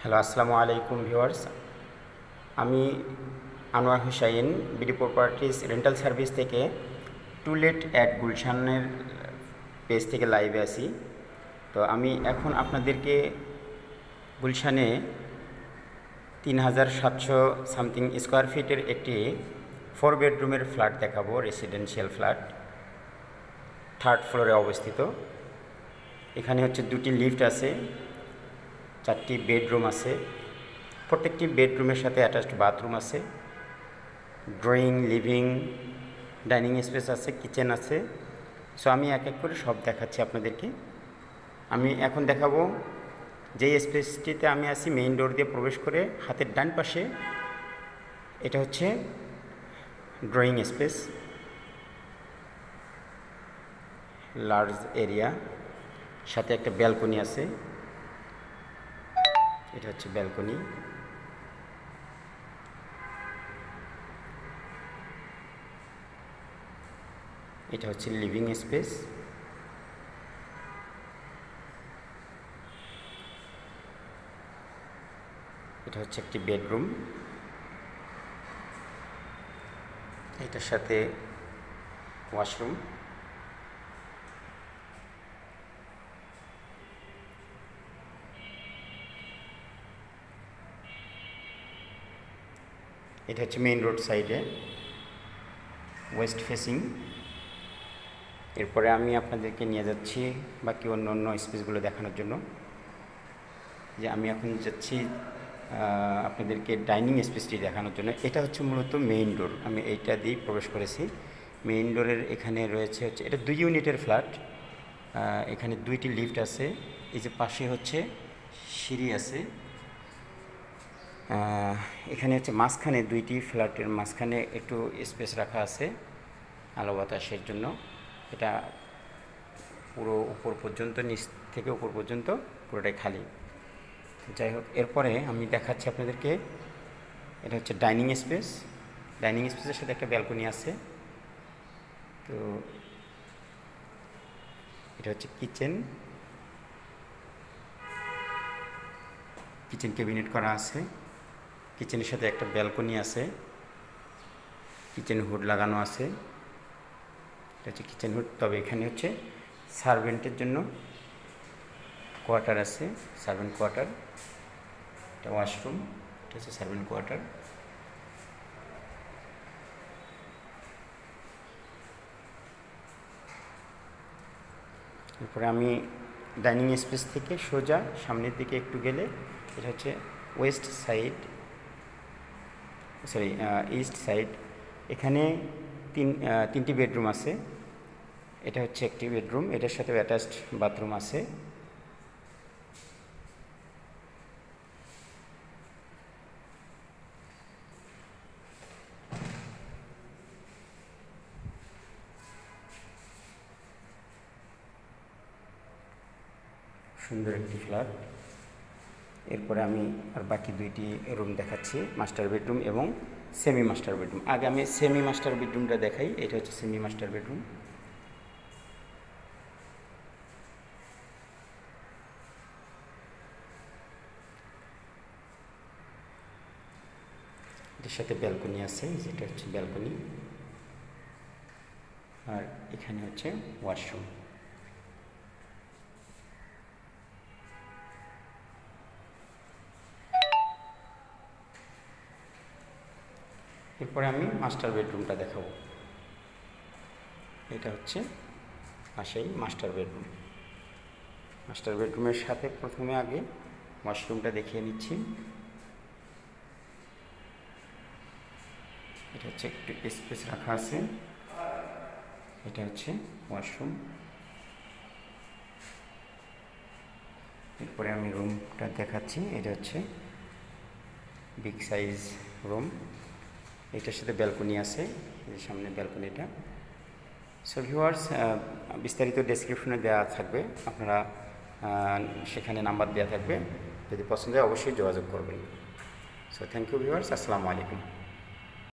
Hello, আসসালামু আলাইকুম viewers. আমি Anwar Hussain, BD properties rental service থেকে টু লেট অ্যাট গুলশানের পেজ থেকে লাইভে আছি। তো আমি এখন আপনাদেরকে গুলশানে 3700 সামথিং স্কোয়ার ফিটের একটি 4 বেডরুমের ফ্ল্যাট দেখাবো, রেসিডেন্সিয়াল ফ্ল্যাট, 3rd ফ্লোরে অবস্থিত। এখানে হচ্ছে 2টি লিফট আছে, 4টি বেডরুম আছে, প্রত্যেকটি বেডরুমের সাথে অ্যাটাচড বাথরুম আছে, ড্রয়িং, লিভিং, ডাইনিং স্পেস আছে, কিচেন আছে। সো আমি এক এক করে সব দেখাচ্ছি আপনাদেরকে। আমি এখন দেখাবো যেই স্পেসটিতে আমি আছি, মেইন ডোর দিয়ে প্রবেশ করে হাতের ডান পাশে এটা হচ্ছে ড্রয়িং স্পেস, লার্জ এরিয়া, সাথে একটা ব্যালকনি আছে। এটা হচ্ছে ব্যালকনি। এটা হচ্ছে লিভিং স্পেস। এটা হচ্ছে একটি বেডরুম, এটার সাথে ওয়াশরুম। এটা হচ্ছে মেইন রোড সাইডে, ওয়েস্ট ফেসিং। এরপরে আমি আপনাদেরকে নিয়ে যাচ্ছি বাকি অন্য অন্য স্পেসগুলো দেখানোর জন্য। যে আমি এখন যাচ্ছি আপনাদেরকে ডাইনিং স্পেসটি দেখানোর জন্য। এটা হচ্ছে মূলত মেইন ডোর, আমি এইটা দিয়েই প্রবেশ করেছি। মেইন ডোরের এখানে রয়েছে হচ্ছে, এটা 2 ইউনিটের ফ্ল্যাট। এখানে 2টি লিফট আছে, এই যে পাশে হচ্ছে সিঁড়ি আছে। এখানে হচ্ছে মাঝখানে 2টি ফ্ল্যাটের মাঝখানে একটু স্পেস রাখা আছে আলো বাতাসের জন্য। এটা পুরো উপর পর্যন্ত, নিচ থেকে উপর পর্যন্ত পুরোটাই খালি। যাই হোক, এরপরে আমি দেখাচ্ছি আপনাদেরকে, এটা হচ্ছে ডাইনিং স্পেস। ডাইনিং স্পেসের সাথে একটা ব্যালকনি আছে। তো এটা হচ্ছে কিচেন, কিচেন ক্যাবিনেট করা আছে। কিচেনের সাথে একটা ব্যালকনি আছে, কিচেন হুড লাগানো আছে। এটা হচ্ছে কিচেন হুড। তবে এখানে হচ্ছে সার্ভেন্টের জন্য কোয়ার্টার আছে, সার্ভেন্ট কোয়ার্টার। এটা ওয়াশরুম, এটা হচ্ছে সার্ভেন্ট কোয়ার্টার। এরপরে আমি ডাইনিং স্পেস থেকে সোজা সামনের দিকে একটু গেলে এটা হচ্ছে West side, sorry east side. এখানে 3টি বেডরুম আছে। এটা হচ্ছে একটি বেডরুম, এটার সাথে অ্যাটাচড বাথরুম আছে। সুন্দর একটি ফ্ল্যাট। এরপরে আমি আর বাকি 2টি রুম দেখাচ্ছি, মাস্টার বেডরুম এবং সেমি মাস্টার বেডরুম। আগে আমি সেমি মাস্টার বেডরুমটা দেখাই। এটা হচ্ছে সেমি মাস্টার বেডরুম। এটার সাথে ব্যালকনি আছে, যেটা হচ্ছে ব্যালকনি। আর এখানে হচ্ছে ওয়াশরুম। এরপরে আমি মাস্টার বেডরুমটা দেখাবো। এটা হচ্ছে পাশেই মাস্টার বেডরুম। মাস্টার বেডরুমের সাথে প্রথমে আগে ওয়াশরুমটা দেখিয়ে নিচ্ছি। এটা হচ্ছে একটু স্পেস রাখা আছে। এটা হচ্ছে ওয়াশরুম। এরপরে আমি রুমটা দেখাচ্ছি। এটা হচ্ছে বিগ সাইজ রুম, এটার সাথে ব্যালকনি আছে, এই সামনে ব্যালকনিটা। সো ভিউয়ার্স, বিস্তারিত ডেসক্রিপশনে দেওয়া থাকবে, আপনারা সেখানে নাম্বার দেওয়া থাকবে, যদি পছন্দ হয় অবশ্যই যোগাযোগ করবেন। সো থ্যাংক ইউ ভিউয়ার্স, আসসালামু আলাইকুম।